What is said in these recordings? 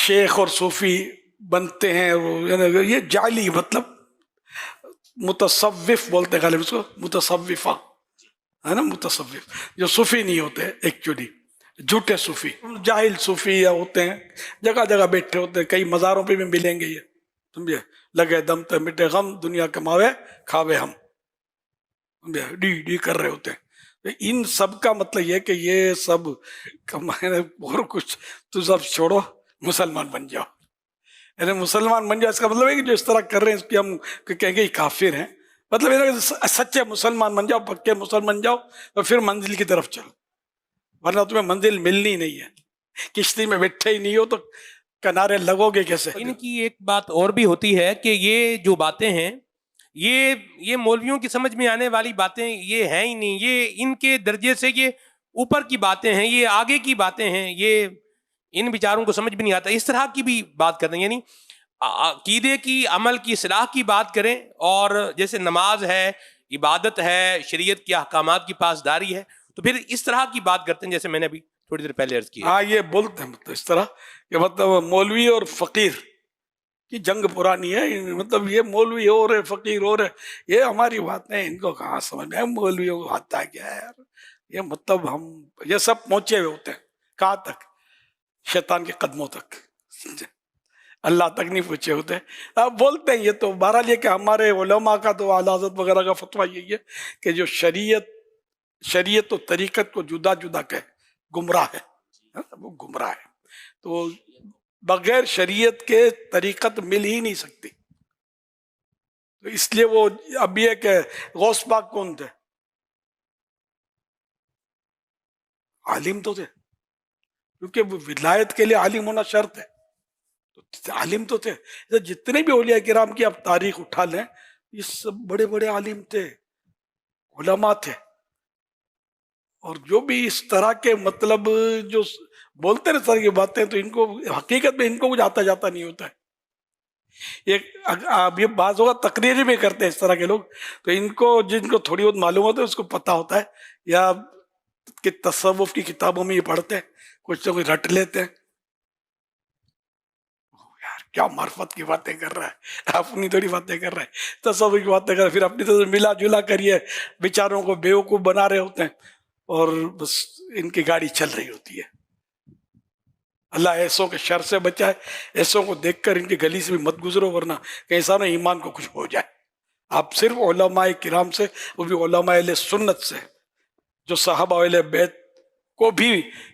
شیخ اور صوفی بنتے ہیں، یہ جعلی مطلب متصوف بولتے ہیں غالب اس کو، متصوفہ ہے نا، متصوف جو صوفی نہیں ہوتے ایکچولی، جھوٹے صوفی، جاہل صوفی ہوتے ہیں، جگہ جگہ بیٹھے ہوتے ہیں، کئی مزاروں پہ بھی ملیں گے یہ، سمجھے، لگے دم تے مٹے غم، دنیا کماوے کھاوے ہم، سمجھے، ڈی ڈی کر رہے ہوتے ہیں۔ ان سب کا مطلب یہ کہ یہ سب کمائے اور کچھ، تو سب چھوڑو، مسلمان بن جاؤ، یعنی مسلمان بن جاؤ، اس کا مطلب ہے کہ جو اس طرح کر رہے ہیں اس کی ہم کہیں گے کافر ہیں، مطلب یہ سچے مسلمان بن جاؤ، پکے مسلمان بن جاؤ، تو پھر منزل کی طرف چلو، ورنہ تمہیں منزل ملنی نہیں ہے، کشتی میں بیٹھے ہی نہیں ہو تو کنارے لگو گے کیسے؟ ان کی ایک بات اور بھی ہوتی ہے کہ یہ جو باتیں ہیں یہ مولویوں کی سمجھ میں آنے والی باتیں یہ ہیں ہی نہیں، یہ ان کے درجے سے یہ اوپر کی باتیں ہیں، یہ آگے کی باتیں ہیں، یہ ان بیچاروں کو سمجھ بھی نہیں آتا۔ اس طرح کی بھی بات کرتے ہیں، یعنی عقیدے کی، عمل کی اصلاح کی بات کریں، اور جیسے نماز ہے، عبادت ہے، شریعت کے احکامات کی پاسداری ہے، تو پھر اس طرح کی بات کرتے ہیں جیسے میں نے ابھی تھوڑی دیر پہلے عرض کی ہے۔ ہاں یہ بولتے ہیں مطلب اس طرح کہ مطلب مولوی اور فقیر کی جنگ پرانی ہے، مطلب یہ مولوی ہو رہے فقیر ہو رہے، یہ ہماری بات نہیں، ان کو کہاں سمجھ میں، مولویوں کو آتا ہے کیا ہے یار، یہ مطلب ہم یہ سب پہنچے ہوئے ہوتے ہیں کہاں تک؟ شیطان کے قدموں تک، اللہ تک نہیں پہنچے ہوتے۔ آپ بولتے ہیں یہ تو بہرحال یہ کہ ہمارے علماء کا تو اعلی حضرت وغیرہ کا فتویٰ یہی ہے کہ جو شریعت و طریقت کو جدا جدا کہ گمراہ ہے، وہ گمراہ ہے، تو بغیر شریعت کے طریقت مل ہی نہیں سکتی۔ تو اس لیے وہ اب یہ کہ غوث پاک کون تھے؟ عالم تو تھے، کیونکہ ولایت کے لیے عالم ہونا شرط ہے، تو عالم تو تھے۔ جتنے بھی اولیاء کرام کی آپ تاریخ اٹھا لیں، یہ سب بڑے بڑے عالم تھے، علماء تھے، اور جو بھی اس طرح کے مطلب جو بولتے رہے طرح کی باتیں، تو ان کو حقیقت میں ان کو کچھ آتا جاتا نہیں ہوتا ہے۔ اب یہ بعض ہوگا تقریری بھی کرتے ہیں اس طرح کے لوگ، تو ان کو جن کو تھوڑی بہت معلوم ہوتا ہے اس کو پتا ہوتا ہے، یا کہ تصوف کی کتابوں میں یہ پڑھتے ہیں، کچھ نہ کچھ رٹ لیتے ہیں، یار کیا معرفت کی باتیں کر رہا ہے، اپنی تھوڑی باتیں کر رہا ہے، تصوف کی باتیں کر رہا ہے، پھر اپنی طرح ملا جلا کریے، بیچاروں کو بیوقوف بنا رہے ہوتے ہیں، اور بس ان کی گاڑی چل رہی ہوتی ہے۔ اللہ ایسوں کے شر سے بچائے، ایسوں کو دیکھ کر ان کی گلی سے بھی مت گزرو، ورنہ کہیں سانو ایمان کو کچھ ہو جائے۔ آپ صرف علماء کرام سے، وہ بھی علماء اہل سنت سے، جو صحابہ اہل بیت کو بھی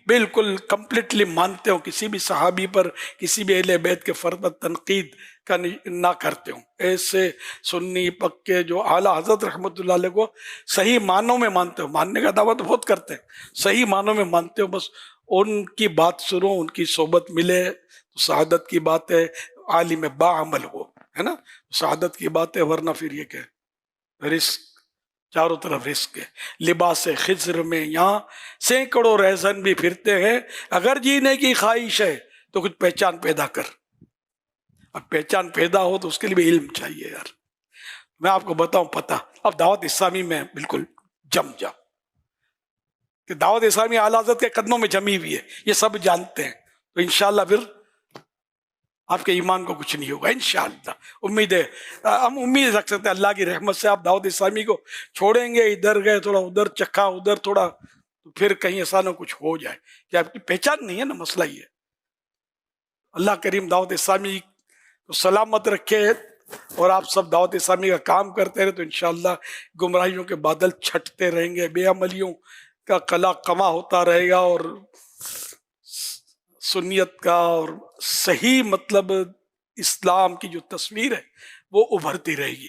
بالکل کمپلیٹلی مانتے ہوں، کسی بھی صحابی پر، کسی بھی اہل بیت کے فرد پر تنقید کا نہ کرتے ہوں، ایسے سنی پکے جو اعلیٰ حضرت رحمۃ اللہ علیہ کو صحیح معنوں میں مانتے ہو، ماننے کا دعویٰ تو بہت کرتے ہیں، صحیح معنوں میں مانتے ہو، بس ان کی بات سنو، ان کی صحبت ملے تو سعادت کی بات ہے، عالم با عمل ہو، ہے نا، سعادت کی بات ہے، ورنہ پھر یہ کہ رزق، چاروں طرف رزق ہے۔ لباس خضر میں یہاں سینکڑوں رہزن بھی پھرتے ہیں، اگر جینے کی خواہش ہے تو کچھ پہچان پیدا کر۔ اب پہچان پیدا ہو تو اس کے لیے بھی علم چاہیے یار۔ میں آپ کو بتاؤں پتہ، اب دعوت اسلامی میں بالکل جم جاؤ، کہ دعوت اسلامی اعلیٰ حضرت کے قدموں میں جمی ہوئی ہے، یہ سب جانتے ہیں، تو انشاءاللہ پھر آپ کے ایمان کو کچھ نہیں ہوگا انشاءاللہ، امید ہے، ہم امید رکھ سکتے ہیں اللہ کی رحمت سے۔ آپ دعوت اسلامی کو چھوڑیں گے، ادھر گئے تھوڑا ادھر چکھا، ادھر تھوڑا، تو پھر کہیں ایسا نہ کچھ ہو جائے کہ آپ کی پہچان نہیں ہے نا، مسئلہ یہ ہے۔ اللہ کریم دعوت اسلامی کو سلامت رکھے، اور آپ سب دعوت اسلامی کا کام کرتے رہے تو انشاءاللہ گمراہیوں کے بادل چھٹتے رہیں گے، بے عملیوں کا قلع قما ہوتا رہے گا، اور سنیت کا اور صحیح مطلب اسلام کی جو تصویر ہے وہ ابھرتی رہے گی۔